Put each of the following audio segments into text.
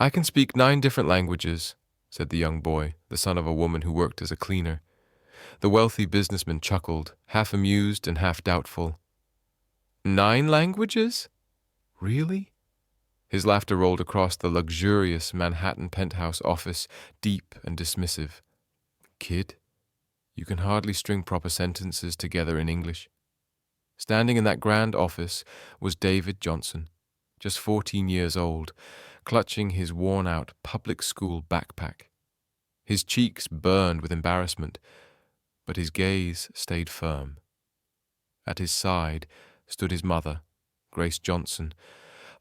"I can speak 9 different languages," said the young boy, the son of a woman who worked as a cleaner. The wealthy businessman chuckled, half amused and half doubtful. 9 languages? Really? His laughter rolled across the luxurious Manhattan penthouse office, deep and dismissive. "Kid, you can hardly string proper sentences together in English." Standing in that grand office was David Johnson, just 14 years old, clutching his worn-out public school backpack. His cheeks burned with embarrassment, but his gaze stayed firm. At his side stood his mother, Grace Johnson,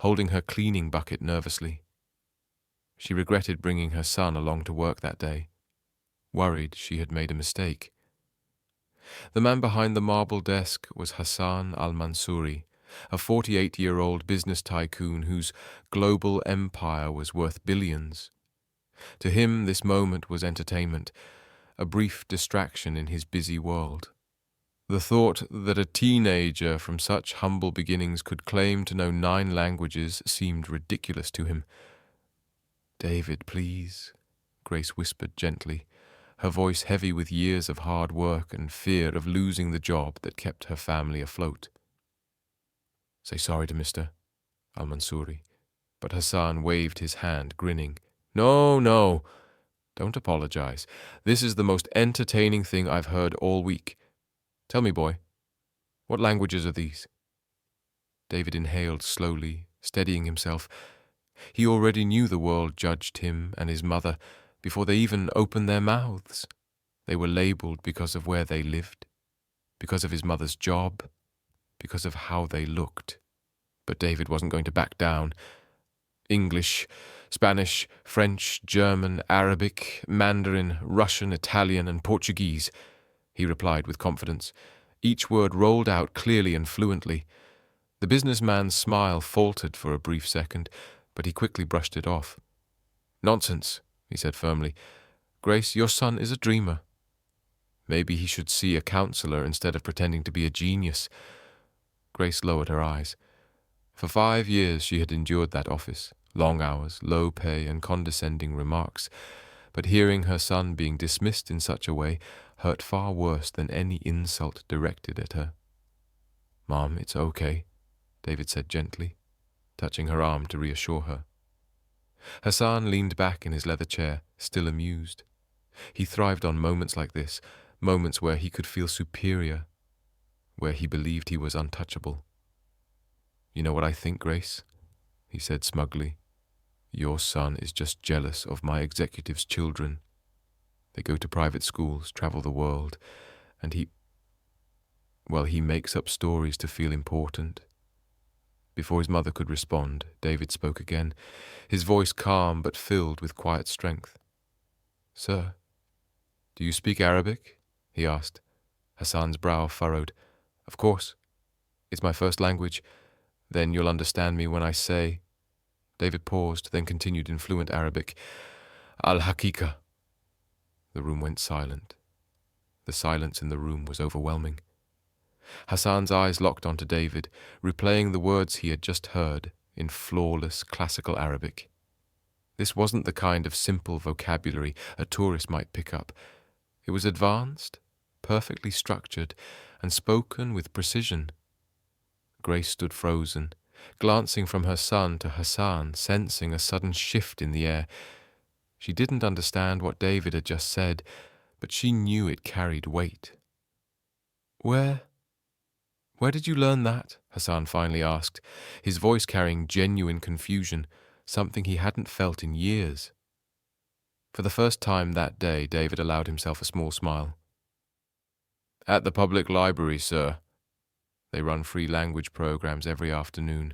holding her cleaning bucket nervously. She regretted bringing her son along to work that day, worried she had made a mistake. The man behind the marble desk was Hassan al-Mansouri, a 48-year-old business tycoon whose global empire was worth billions. To him, this moment was entertainment, a brief distraction in his busy world. The thought that a teenager from such humble beginnings could claim to know 9 languages seemed ridiculous to him. "David, please," Grace whispered gently, her voice heavy with years of hard work and fear of losing the job that kept her family afloat. "Say sorry to Mr. al-Mansouri," but Hassan waved his hand, grinning. "No, no, don't apologize. This is the most entertaining thing I've heard all week. Tell me, boy, what languages are these?" David inhaled slowly, steadying himself. He already knew the world judged him and his mother before they even opened their mouths. They were labeled because of where they lived, because of his mother's job, because of how they looked. But David wasn't going to back down. "English, Spanish, French, German, Arabic, Mandarin, Russian, Italian, and Portuguese," he replied with confidence. Each word rolled out clearly and fluently. The businessman's smile faltered for a brief second, but he quickly brushed it off. "Nonsense," he said firmly. "Grace, your son is a dreamer. Maybe he should see a counselor instead of pretending to be a genius." Grace lowered her eyes. For 5 years she had endured that office, long hours, low pay, and condescending remarks, but hearing her son being dismissed in such a way hurt far worse than any insult directed at her. "Mom, it's okay," David said gently, touching her arm to reassure her. Hassan leaned back in his leather chair, still amused. He thrived on moments like this, moments where he could feel superior, where he believed he was untouchable. "You know what I think, Grace?" he said smugly. "Your son is just jealous of my executive's children. They go to private schools, travel the world, and he makes up stories to feel important." Before his mother could respond, David spoke again, his voice calm but filled with quiet strength. "Sir, do you speak Arabic?" he asked. Hassan's brow furrowed. "Of course. It's my first language. Then you'll understand me when I say—" David paused, then continued in fluent Arabic. "Al-Hakika." The room went silent. The silence in the room was overwhelming. Hassan's eyes locked onto David, replaying the words he had just heard in flawless classical Arabic. This wasn't the kind of simple vocabulary a tourist might pick up. It was advanced, perfectly structured, and spoken with precision. Grace stood frozen, glancing from her son to Hassan, sensing a sudden shift in the air. She didn't understand what David had just said, but she knew it carried weight. Where did you learn that?" Hassan finally asked, his voice carrying genuine confusion, something he hadn't felt in years. For the first time that day, David allowed himself a small smile. "At the public library, sir. They run free language programs every afternoon."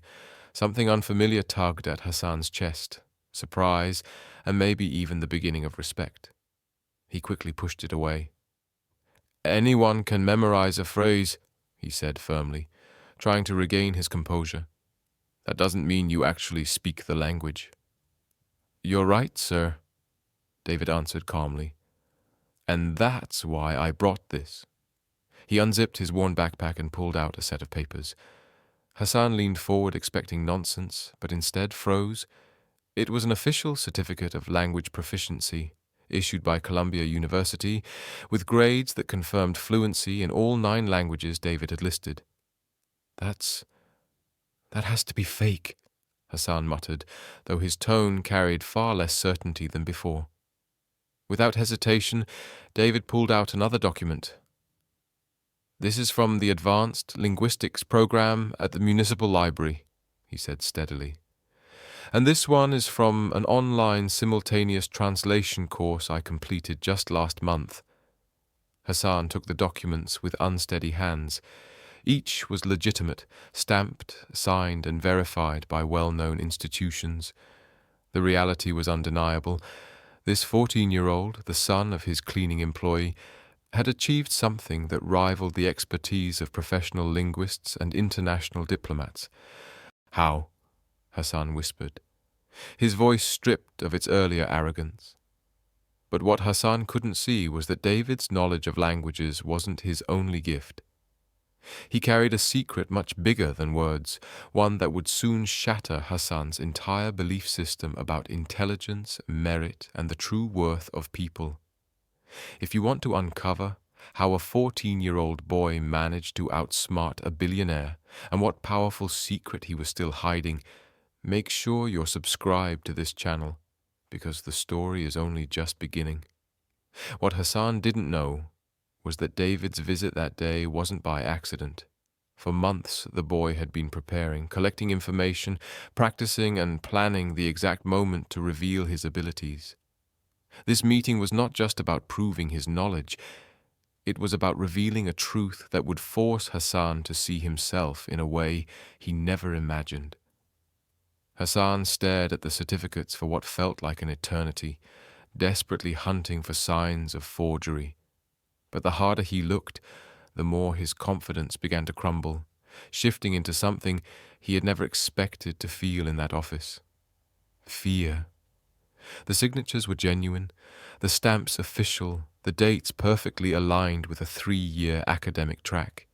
Something unfamiliar tugged at Hassan's chest, surprise, and maybe even the beginning of respect. He quickly pushed it away. "Anyone can memorize a phrase," he said firmly, trying to regain his composure. "That doesn't mean you actually speak the language." "You're right, sir," David answered calmly. "And that's why I brought this." He unzipped his worn backpack and pulled out a set of papers. Hassan leaned forward expecting nonsense, but instead froze. It was an official certificate of language proficiency, issued by Columbia University, with grades that confirmed fluency in all 9 languages David had listed. That has to be fake, Hassan muttered, though his tone carried far less certainty than before. Without hesitation, David pulled out another document. "This is from the Advanced Linguistics program at the Municipal Library," he said steadily. "And this one is from an online simultaneous translation course I completed just last month." Hassan took the documents with unsteady hands. Each was legitimate, stamped, signed, and verified by well-known institutions. The reality was undeniable. This 14-year-old, the son of his cleaning employee, had achieved something that rivaled the expertise of professional linguists and international diplomats. "How?" Hassan whispered, his voice stripped of its earlier arrogance. But what Hassan couldn't see was that David's knowledge of languages wasn't his only gift. He carried a secret much bigger than words, one that would soon shatter Hassan's entire belief system about intelligence, merit, and the true worth of people. If you want to uncover how a 14-year-old boy managed to outsmart a billionaire and what powerful secret he was still hiding, make sure you're subscribed to this channel, because the story is only just beginning. What Hassan didn't know was that David's visit that day wasn't by accident. For months the boy had been preparing, collecting information, practicing and planning the exact moment to reveal his abilities. This meeting was not just about proving his knowledge. It was about revealing a truth that would force Hassan to see himself in a way he never imagined. Hassan stared at the certificates for what felt like an eternity, desperately hunting for signs of forgery. But the harder he looked, the more his confidence began to crumble, shifting into something he had never expected to feel in that office: fear. The signatures were genuine, the stamps official, the dates perfectly aligned with a 3-year academic track.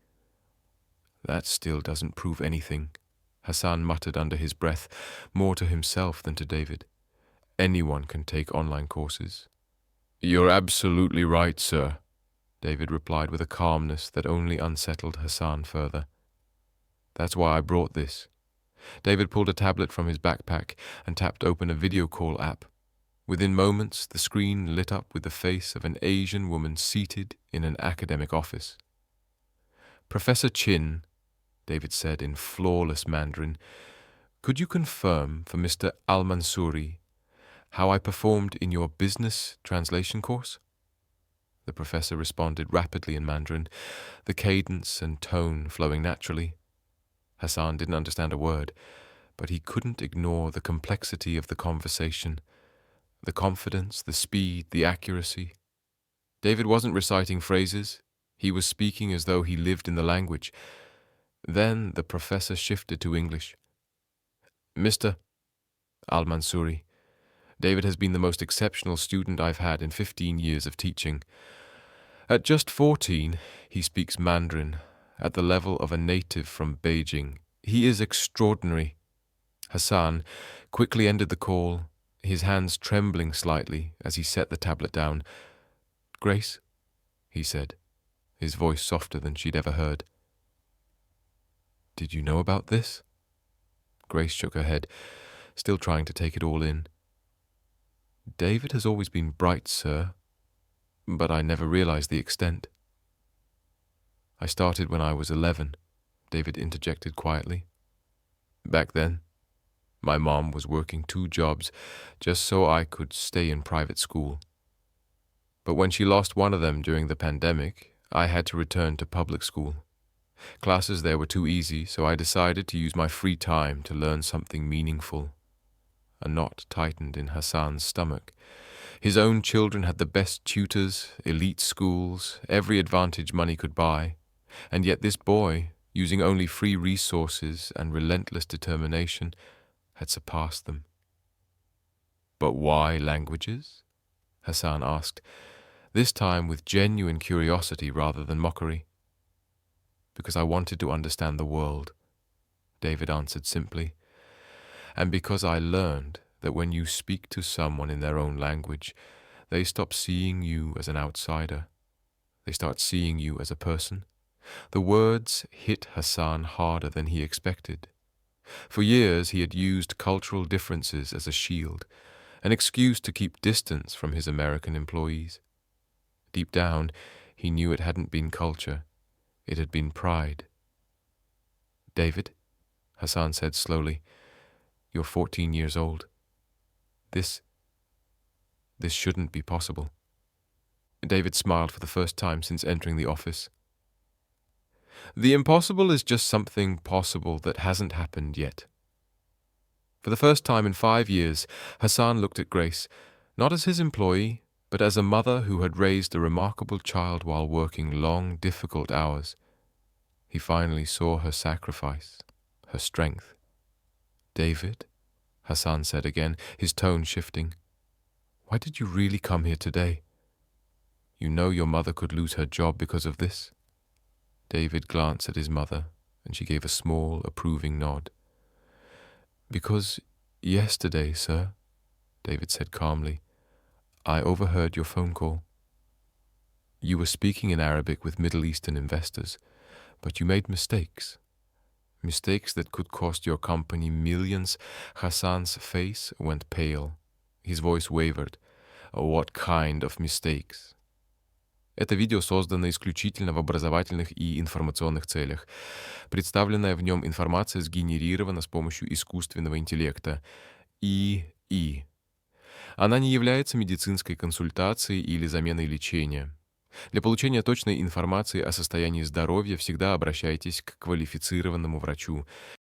"That still doesn't prove anything," Hassan muttered under his breath, more to himself than to David. "Anyone can take online courses." "You're absolutely right, sir," David replied with a calmness that only unsettled Hassan further. "That's why I brought this." David pulled a tablet from his backpack and tapped open a video call app. Within moments, the screen lit up with the face of an Asian woman seated in an academic office. "Professor Chin," David said in flawless Mandarin, "could you confirm for Mr. Al-Mansouri how I performed in your business translation course?" The professor responded rapidly in Mandarin, the cadence and tone flowing naturally. Hassan didn't understand a word, but he couldn't ignore the complexity of the conversation, the confidence, the speed, the accuracy. David wasn't reciting phrases. He was speaking as though he lived in the language. Then the professor shifted to English. "Mr. Al-Mansouri, David has been the most exceptional student I've had in 15 years of teaching. At just 14, he speaks Mandarin at the level of a native from Beijing. He is extraordinary." Hassan quickly ended the call, his hands trembling slightly as he set the tablet down. "Grace," he said, his voice softer than she'd ever heard. "Did you know about this?" Grace shook her head, still trying to take it all in. "David has always been bright, sir, but I never realized the extent." "I started when I was 11, David interjected quietly. "Back then, my mom was working 2 jobs just so I could stay in private school. But when she lost one of them during the pandemic, I had to return to public school. Classes there were too easy, so I decided to use my free time to learn something meaningful." A knot tightened in Hassan's stomach. His own children had the best tutors, elite schools, every advantage money could buy, and yet this boy, using only free resources and relentless determination, had surpassed them. "But why languages?" Hassan asked, this time with genuine curiosity rather than mockery. "Because I wanted to understand the world," David answered simply. "And because I learned that when you speak to someone in their own language, they stop seeing you as an outsider. They start seeing you as a person. The words hit Hassan harder than he expected. For years he had used cultural differences as a shield, an excuse to keep distance from his American employees. Deep down, he knew it hadn't been culture, it had been pride. "David," Hassan said slowly, "you're 14 years old. This shouldn't be possible." David smiled for the first time since entering the office. "The impossible is just something possible that hasn't happened yet." For the first time in 5 years, Hassan looked at Grace, not as his employee, but as a mother who had raised a remarkable child while working long, difficult hours. He finally saw her sacrifice, her strength. "David," Hassan said again, his tone shifting, "why did you really come here today? You know your mother could lose her job because of this?" David glanced at his mother, and she gave a small, approving nod. "Because yesterday, sir," David said calmly, "I overheard your phone call. You were speaking in Arabic with Middle Eastern investors, but you made mistakes. Mistakes that could cost your company millions." Hassan's face went pale. His voice wavered. "What kind of mistakes?" Это видео создано исключительно в образовательных и информационных целях. Представленная в нем информация сгенерирована с помощью искусственного интеллекта ИИ. Она не является медицинской консультацией или заменой лечения. Для получения точной информации о состоянии здоровья всегда обращайтесь к квалифицированному врачу.